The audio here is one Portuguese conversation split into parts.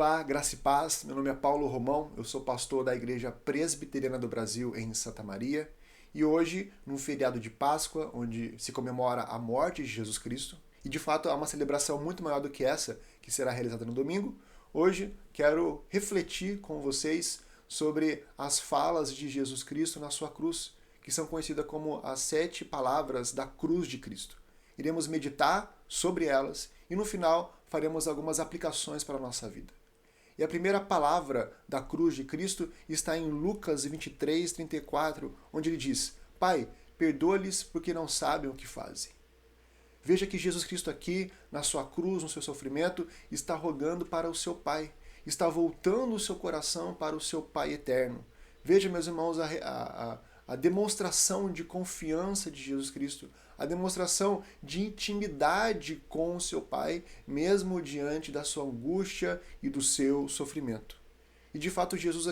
Olá, graça e paz. Meu nome é Paulo Romão, eu sou pastor da Igreja Presbiteriana do Brasil em Santa Maria. E hoje, num feriado de Páscoa, onde se comemora a morte de Jesus Cristo, e de fato há uma celebração muito maior do que essa, que será realizada no domingo, hoje quero refletir com vocês sobre as falas de Jesus Cristo na sua cruz, que são conhecidas como as 7 palavras da cruz de Cristo. Iremos meditar sobre elas e no final faremos algumas aplicações para a nossa vida. E a primeira palavra da cruz de Cristo está em Lucas 23, 34, onde ele diz: Pai, perdoa-lhes porque não sabem o que fazem. Veja que Jesus Cristo aqui, na sua cruz, no seu sofrimento, está rogando para o seu Pai, está voltando o seu coração para o seu Pai eterno. Veja, meus irmãos, a demonstração de confiança de Jesus Cristo, a demonstração de intimidade com o seu Pai, mesmo diante da sua angústia e do seu sofrimento. E de fato Jesus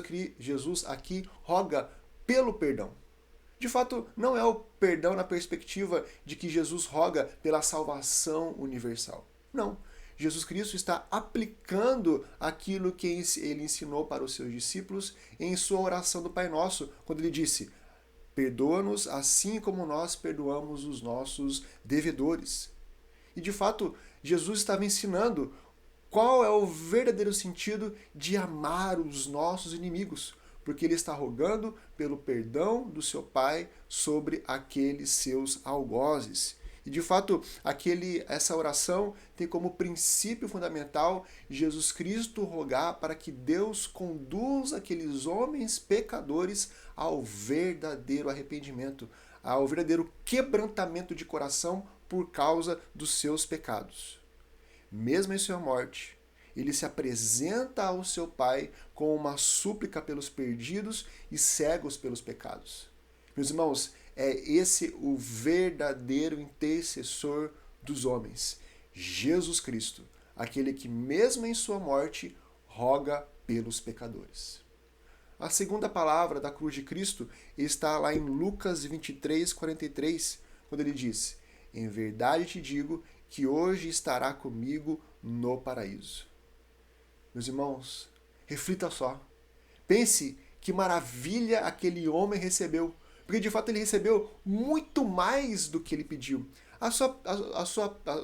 aqui roga pelo perdão. De fato, não é o perdão na perspectiva de que Jesus roga pela salvação universal. Não. Jesus Cristo está aplicando aquilo que ele ensinou para os seus discípulos em sua oração do Pai Nosso, quando ele disse: perdoa-nos assim como nós perdoamos os nossos devedores. E de fato, Jesus estava ensinando qual é o verdadeiro sentido de amar os nossos inimigos, porque ele está rogando pelo perdão do seu Pai sobre aqueles seus algozes. E de fato, essa oração tem como princípio fundamental Jesus Cristo rogar para que Deus conduza aqueles homens pecadores ao verdadeiro arrependimento, ao verdadeiro quebrantamento de coração por causa dos seus pecados. Mesmo em sua morte, ele se apresenta ao seu Pai com uma súplica pelos perdidos e cegos pelos pecados. Meus irmãos, é esse o verdadeiro intercessor dos homens, Jesus Cristo, aquele que mesmo em sua morte roga pelos pecadores. A segunda palavra da cruz de Cristo está lá em Lucas 23, 43, quando ele diz: em verdade te digo que hoje estará comigo no paraíso. Meus irmãos, reflita só. Pense que maravilha aquele homem recebeu. Porque de fato ele recebeu muito mais do que ele pediu.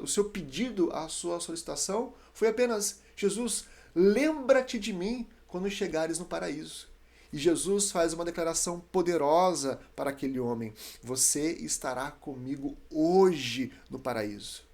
O seu pedido, a sua solicitação foi apenas: Jesus, lembra-te de mim quando chegares no paraíso. E Jesus faz uma declaração poderosa para aquele homem: você estará comigo hoje no paraíso.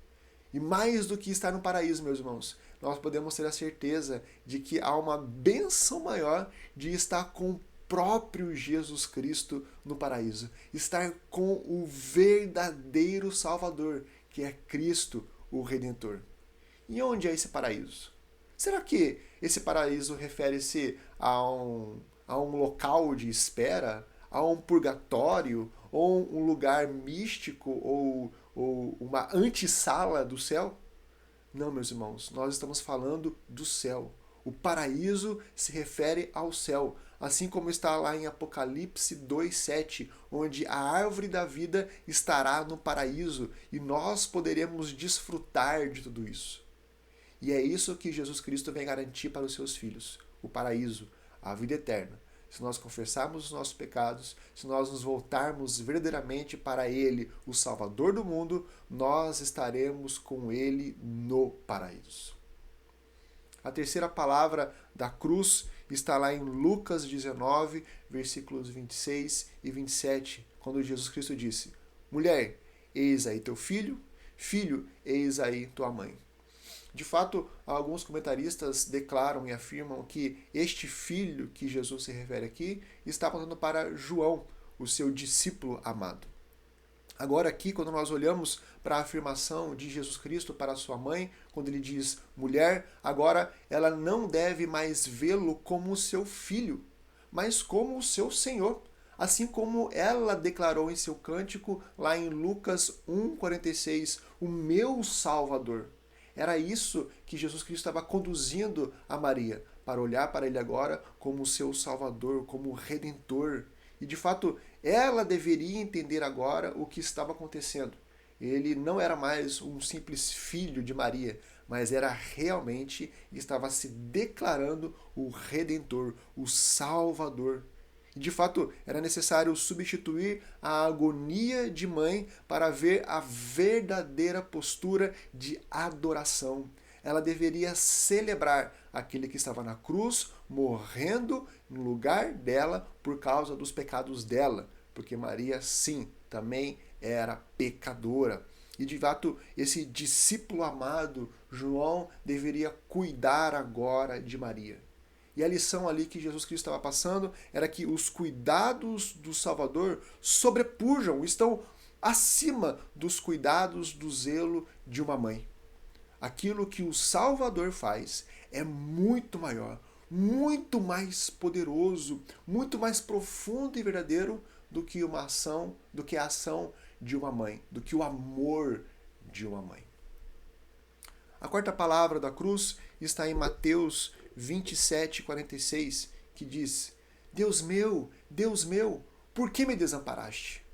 E mais do que estar no paraíso, meus irmãos, nós podemos ter a certeza de que há uma bênção maior de estar com o próprio Jesus Cristo no paraíso. Estar com o verdadeiro Salvador, que é Cristo, o Redentor. E onde é esse paraíso? Será que esse paraíso refere-se a um local de espera, a um purgatório, ou um lugar místico, ou uma antessala do céu? Não, meus irmãos, nós estamos falando do céu. O paraíso se refere ao céu, assim como está lá em Apocalipse 2,7, onde a árvore da vida estará no paraíso e nós poderemos desfrutar de tudo isso. E é isso que Jesus Cristo vem garantir para os seus filhos, o paraíso, a vida eterna. Se nós confessarmos os nossos pecados, se nós nos voltarmos verdadeiramente para Ele, o Salvador do mundo, nós estaremos com Ele no paraíso. A terceira palavra da cruz está lá em Lucas 19, versículos 26 e 27, quando Jesus Cristo disse: mulher, eis aí teu filho, filho, eis aí tua mãe. De fato, alguns comentaristas declaram e afirmam que este filho que Jesus se refere aqui está apontando para João, o seu discípulo amado. Agora aqui, quando nós olhamos para a afirmação de Jesus Cristo para sua mãe, quando ele diz mulher, agora ela não deve mais vê-lo como o seu filho, mas como o seu Senhor, assim como ela declarou em seu cântico lá em Lucas 1,46, o meu Salvador. Era isso que Jesus Cristo estava conduzindo a Maria, para olhar para ele agora como o seu Salvador, como o Redentor. E de fato, ela deveria entender agora o que estava acontecendo. ele não era mais um simples filho de Maria, mas era realmente, estava se declarando o Redentor, o Salvador. E de fato, era necessário substituir a agonia de mãe para ver a verdadeira postura de adoração. Ela deveria celebrar aquele que estava na cruz, morrendo no lugar dela por causa dos pecados dela. Porque Maria, sim, também era pecadora. E de fato, esse discípulo amado, João, deveria cuidar agora de Maria. E a lição ali que Jesus Cristo estava passando era que os cuidados do Salvador sobrepujam, estão acima dos cuidados do zelo de uma mãe. Aquilo que o Salvador faz é muito maior, muito mais poderoso, muito mais profundo e verdadeiro do que uma ação, do que a ação de uma mãe, do que o amor de uma mãe. A quarta palavra da cruz está em Mateus 27:46, que diz: Deus meu, por que me desamparaste?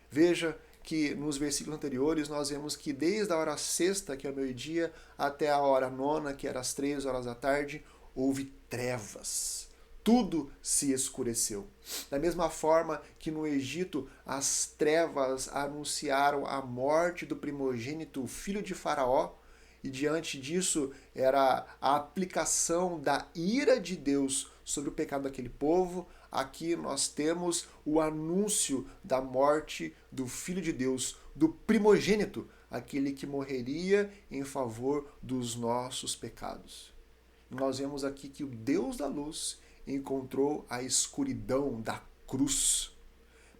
Veja que nos versículos anteriores nós vemos que desde a hora sexta, que é o meio-dia, até a hora nona, que era às 3 horas da tarde, houve trevas. Tudo se escureceu. Da mesma forma que no Egito as trevas anunciaram a morte do primogênito, o filho de Faraó, e diante disso era a aplicação da ira de Deus sobre o pecado daquele povo. Aqui nós temos o anúncio da morte do Filho de Deus, do primogênito, aquele que morreria em favor dos nossos pecados. E nós vemos aqui que o Deus da luz encontrou a escuridão da cruz.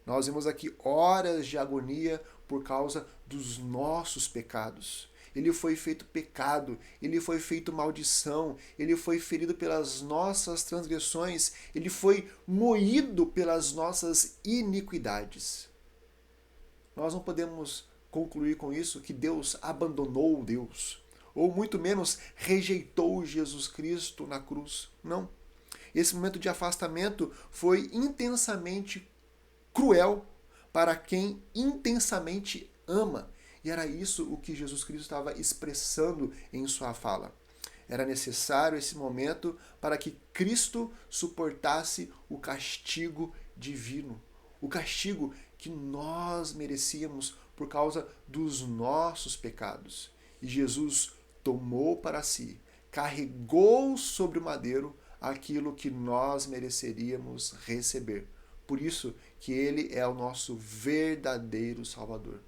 Nós vemos aqui horas de agonia por causa dos nossos pecados. Ele foi feito pecado, ele foi feito maldição, ele foi ferido pelas nossas transgressões, ele foi moído pelas nossas iniquidades. Nós não podemos concluir com isso que Deus abandonou Deus, ou muito menos rejeitou Jesus Cristo na cruz. Não. Esse momento de afastamento foi intensamente cruel para quem intensamente ama. E era isso o que Jesus Cristo estava expressando em sua fala. Era necessário esse momento para que Cristo suportasse o castigo divino. O castigo que nós merecíamos por causa dos nossos pecados. E Jesus tomou para si, carregou sobre o madeiro aquilo que nós mereceríamos receber. Por isso que ele é o nosso verdadeiro Salvador.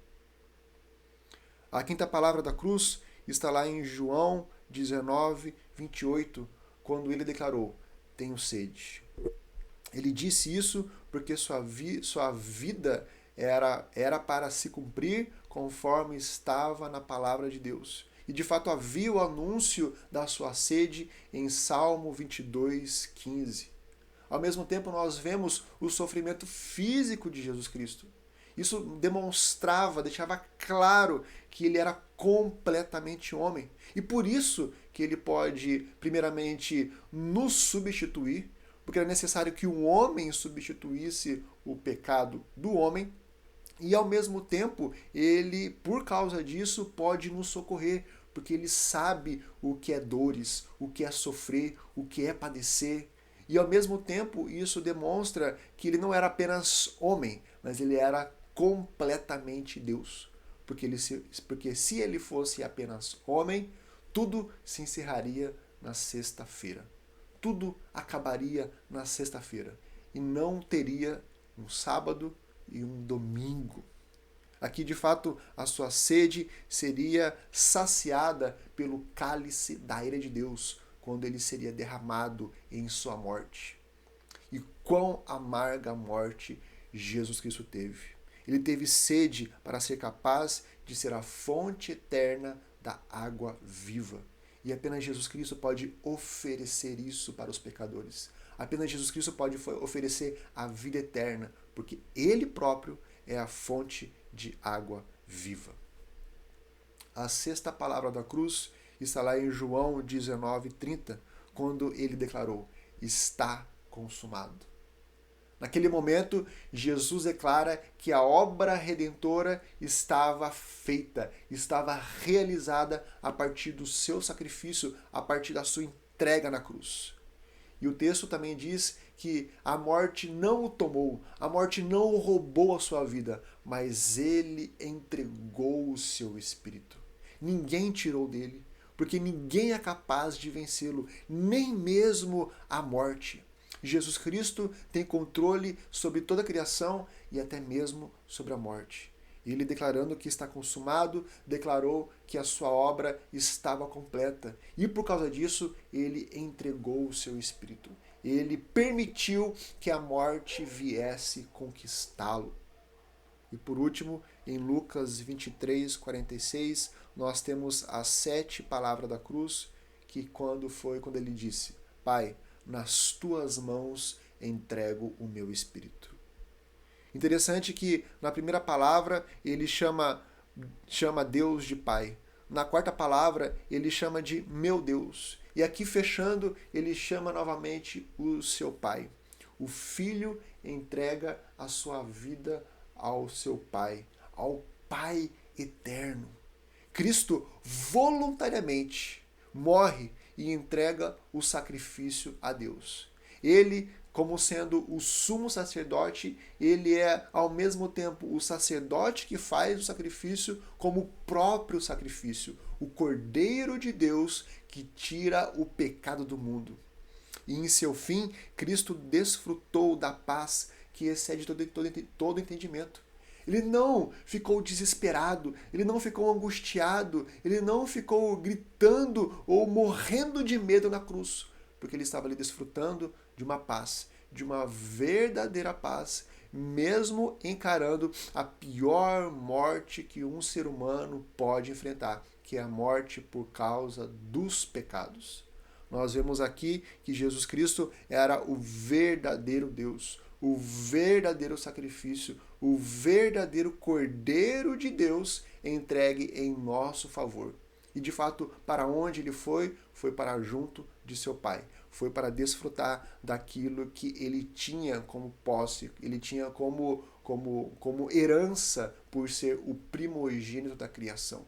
A quinta palavra da cruz está lá em João 19:28, quando ele declarou: tenho sede. Ele disse isso porque sua vida era para se cumprir conforme estava na palavra de Deus. E de fato havia o anúncio da sua sede em Salmo 22:15. Ao mesmo tempo nós vemos o sofrimento físico de Jesus Cristo. Isso demonstrava, deixava claro que ele era completamente homem. E por isso que ele pode, primeiramente, nos substituir, porque era necessário que um homem substituísse o pecado do homem, e ao mesmo tempo, ele, por causa disso, pode nos socorrer, porque ele sabe o que é dores, o que é sofrer, o que é padecer. E ao mesmo tempo, isso demonstra que ele não era apenas homem, mas ele era completamente Deus. Porque se ele fosse apenas homem, tudo se encerraria na sexta-feira. Tudo acabaria na sexta-feira. E não teria um sábado e um domingo. Aqui, de fato, a sua sede seria saciada pelo cálice da ira de Deus, quando ele seria derramado em sua morte. E quão amarga morte Jesus Cristo teve. Ele teve sede para ser capaz de ser a fonte eterna da água viva. E apenas Jesus Cristo pode oferecer isso para os pecadores. Apenas Jesus Cristo pode oferecer a vida eterna, porque Ele próprio é a fonte de água viva. A sexta palavra da cruz está lá em João 19:30, quando ele declarou: está consumado. Naquele momento, Jesus declara que a obra redentora estava feita, estava realizada a partir do seu sacrifício, a partir da sua entrega na cruz. E o texto também diz que a morte não o tomou, a morte não roubou a sua vida, mas ele entregou o seu espírito. Ninguém tirou dele, porque ninguém é capaz de vencê-lo, nem mesmo a morte. Jesus Cristo tem controle sobre toda a criação e até mesmo sobre a morte. Ele, declarando que está consumado, declarou que a sua obra estava completa. E por causa disso, ele entregou o seu espírito. Ele permitiu que a morte viesse conquistá-lo. E por último, em Lucas 23, 46, nós temos as 7 palavras da cruz, que quando ele disse: Pai, nas tuas mãos entrego o meu espírito. Interessante que na primeira palavra ele chama Deus de Pai. Na quarta palavra ele chama de meu Deus. E aqui fechando ele chama novamente o seu Pai. O Filho entrega a sua vida ao seu Pai, ao Pai eterno. Cristo voluntariamente morre e entrega o sacrifício a Deus. Ele, como sendo o sumo sacerdote, ele é ao mesmo tempo o sacerdote que faz o sacrifício como o próprio sacrifício, o Cordeiro de Deus que tira o pecado do mundo. E em seu fim, Cristo desfrutou da paz que excede todo entendimento. Ele não ficou desesperado, ele não ficou angustiado, ele não ficou gritando ou morrendo de medo na cruz, porque ele estava ali desfrutando de uma paz, de uma verdadeira paz, mesmo encarando a pior morte que um ser humano pode enfrentar, que é a morte por causa dos pecados. Nós vemos aqui que Jesus Cristo era o verdadeiro Deus, o verdadeiro sacrifício, o verdadeiro Cordeiro de Deus entregue em nosso favor. E de fato, para onde ele foi? Foi para junto de seu Pai. Foi para desfrutar daquilo que ele tinha como posse, ele tinha como herança por ser o primogênito da criação.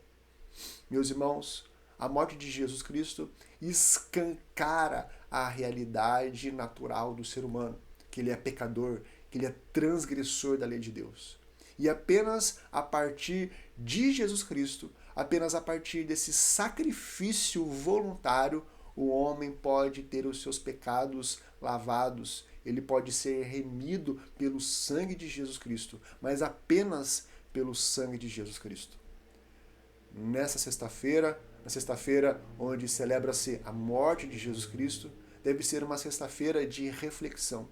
Meus irmãos, a morte de Jesus Cristo escancara a realidade natural do ser humano, que ele é pecador, que ele é transgressor da lei de Deus. E apenas a partir de Jesus Cristo, apenas a partir desse sacrifício voluntário, o homem pode ter os seus pecados lavados, ele pode ser remido pelo sangue de Jesus Cristo, mas apenas pelo sangue de Jesus Cristo. Nessa sexta-feira, na sexta-feira onde celebra-se a morte de Jesus Cristo, deve ser uma sexta-feira de reflexão.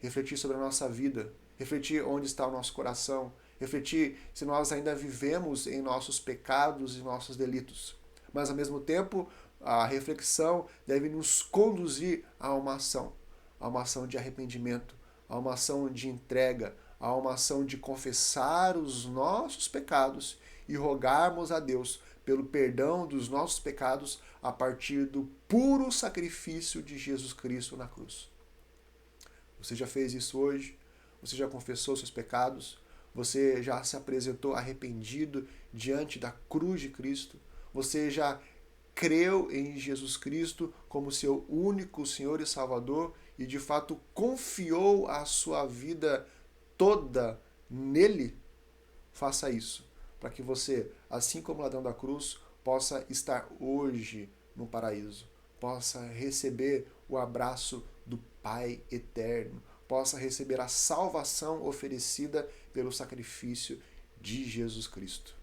Refletir sobre a nossa vida, refletir onde está o nosso coração, refletir se nós ainda vivemos em nossos pecados e nossos delitos. Mas, ao mesmo tempo, a reflexão deve nos conduzir a uma ação de arrependimento, a uma ação de entrega, a uma ação de confessar os nossos pecados e rogarmos a Deus pelo perdão dos nossos pecados a partir do puro sacrifício de Jesus Cristo na cruz. Você já fez isso hoje? Você já confessou seus pecados? Você já se apresentou arrependido diante da cruz de Cristo? Você já creu em Jesus Cristo como seu único Senhor e Salvador e de fato confiou a sua vida toda nele? Faça isso, para que você, assim como o ladrão da cruz, possa estar hoje no paraíso, possa receber o abraço do Pai eterno, possa receber a salvação oferecida pelo sacrifício de Jesus Cristo.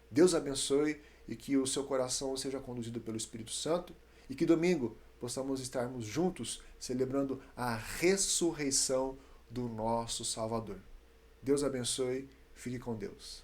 Deus abençoe e que o seu coração seja conduzido pelo Espírito Santo e que domingo possamos estarmos juntos celebrando a ressurreição do nosso Salvador. Deus abençoe, fique com Deus.